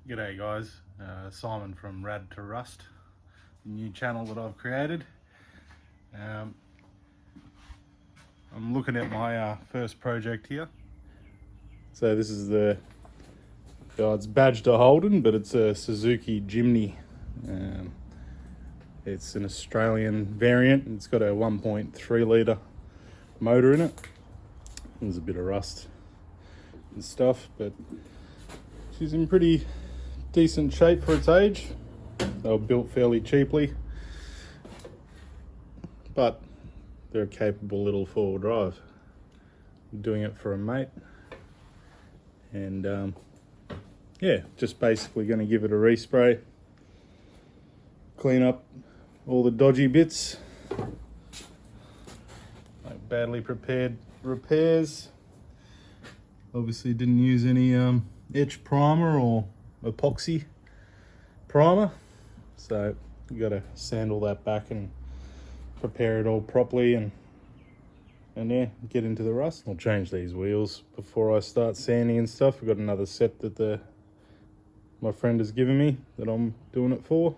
G'day guys, Simon from Rad to Rust, the new channel that I've created. I'm looking at my first project here. So this is it's badged to Holden, but it's a Suzuki Jimny. It's an Australian variant. It's got a 1.3 litre motor in it. There's a bit of rust and stuff, but she's in pretty decent shape for its age. They were built fairly cheaply, but they're a capable little four-wheel drive. I'm doing it for a mate, and yeah, just basically going to give it a respray, clean up all the dodgy bits, like badly prepared repairs. Obviously didn't use any etch primer or epoxy primer, so you got to sand all that back and prepare it all properly, and yeah, get into the rust. I'll change these wheels before I start sanding and stuff. I've got another set that my friend has given me that I'm doing it for,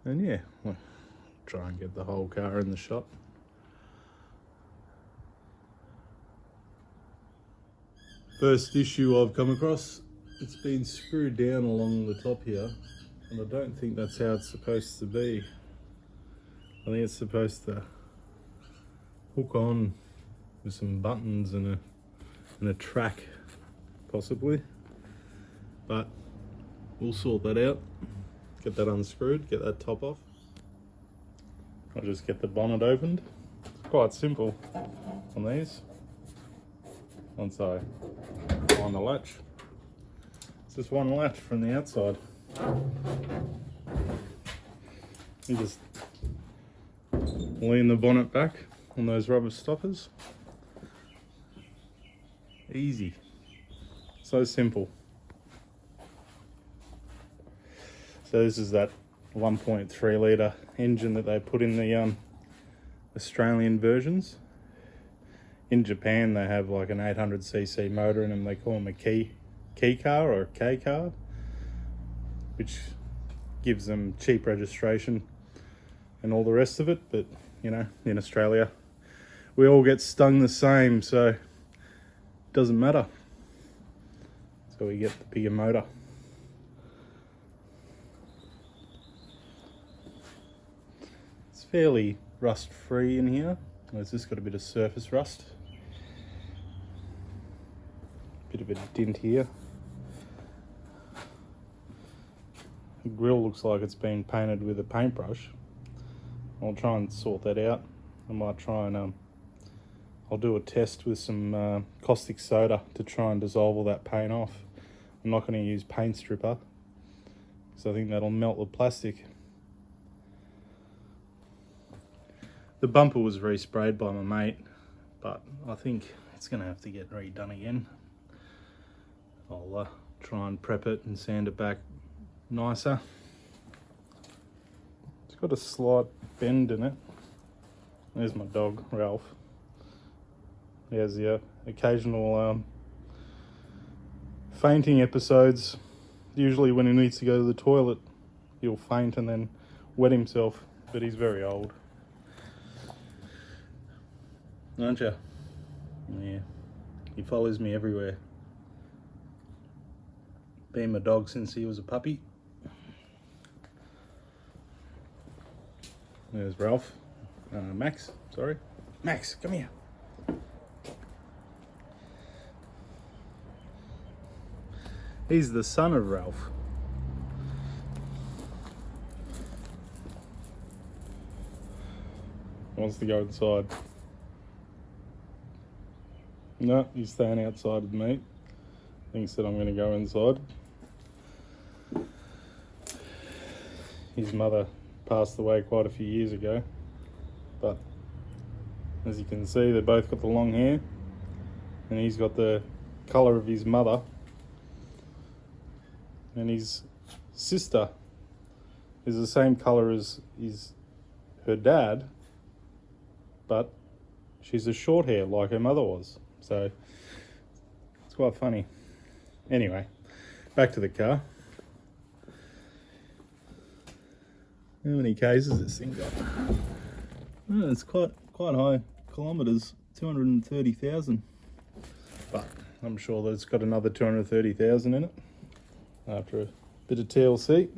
and yeah, we'll try and get the whole car in the shop. First issue I've come across, it's been screwed down along the top here, and I don't think that's how it's supposed to be. I think it's supposed to hook on with some buttons and a track, possibly, but we'll sort that out. Get that unscrewed, get that top off. I'll just get the bonnet opened. It's quite simple on these. Once I find the latch, it's just one latch from the outside. You just lean the bonnet back on those rubber stoppers. Easy. So simple. So this is that 1.3 litre engine that they put in the Australian versions. In Japan they have like an 800cc motor in them. They call them a kei car or a K car, which gives them cheap registration and all the rest of it. But you know, in Australia we all get stung the same, so it doesn't matter. So we get the bigger motor. It's fairly rust free in here. It's just got a bit of surface rust. Bit of a dent here. The grille looks like it's been painted with a paintbrush. I'll try and sort that out. I might try and I'll do a test with some caustic soda to try and dissolve all that paint off. I'm not going to use paint stripper, so I think that'll melt the plastic. The bumper was resprayed by my mate, but I think it's going to have to get redone again. I'll try and prep it and sand it back nicer. It's got a slight bend in it. There's my dog, Ralph. He has the occasional fainting episodes. Usually when he needs to go to the toilet, he'll faint and then wet himself, but he's very old. Aren't you? Yeah, he follows me everywhere. Been my dog since he was a puppy. There's Ralph. Max, sorry. Max, come here. He's the son of Ralph. Wants to go inside. No, he's staying outside with me. Thinks that I'm going to go inside. His mother passed away quite a few years ago, but as you can see, they both got the long hair, and he's got the colour of his mother, and his sister is the same colour as her dad, but she's a short hair like her mother was. So it's quite funny. Anyway, back to the car. How many Ks has this thing got? Oh, it's quite high kilometres, 230,000. But I'm sure that it's got another 230,000 in it after a bit of TLC.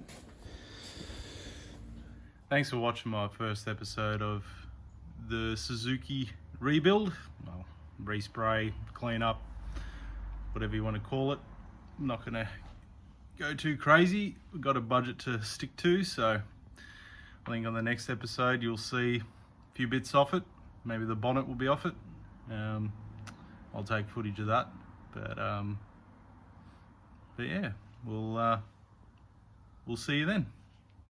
Thanks for watching my first episode of the Suzuki rebuild. Well, respray, clean up, whatever you want to call it. I'm not going to go too crazy. We've got a budget to stick to, so I think on the next episode you'll see a few bits off it. Maybe the bonnet will be off it. I'll take footage of that. But yeah, we'll see you then.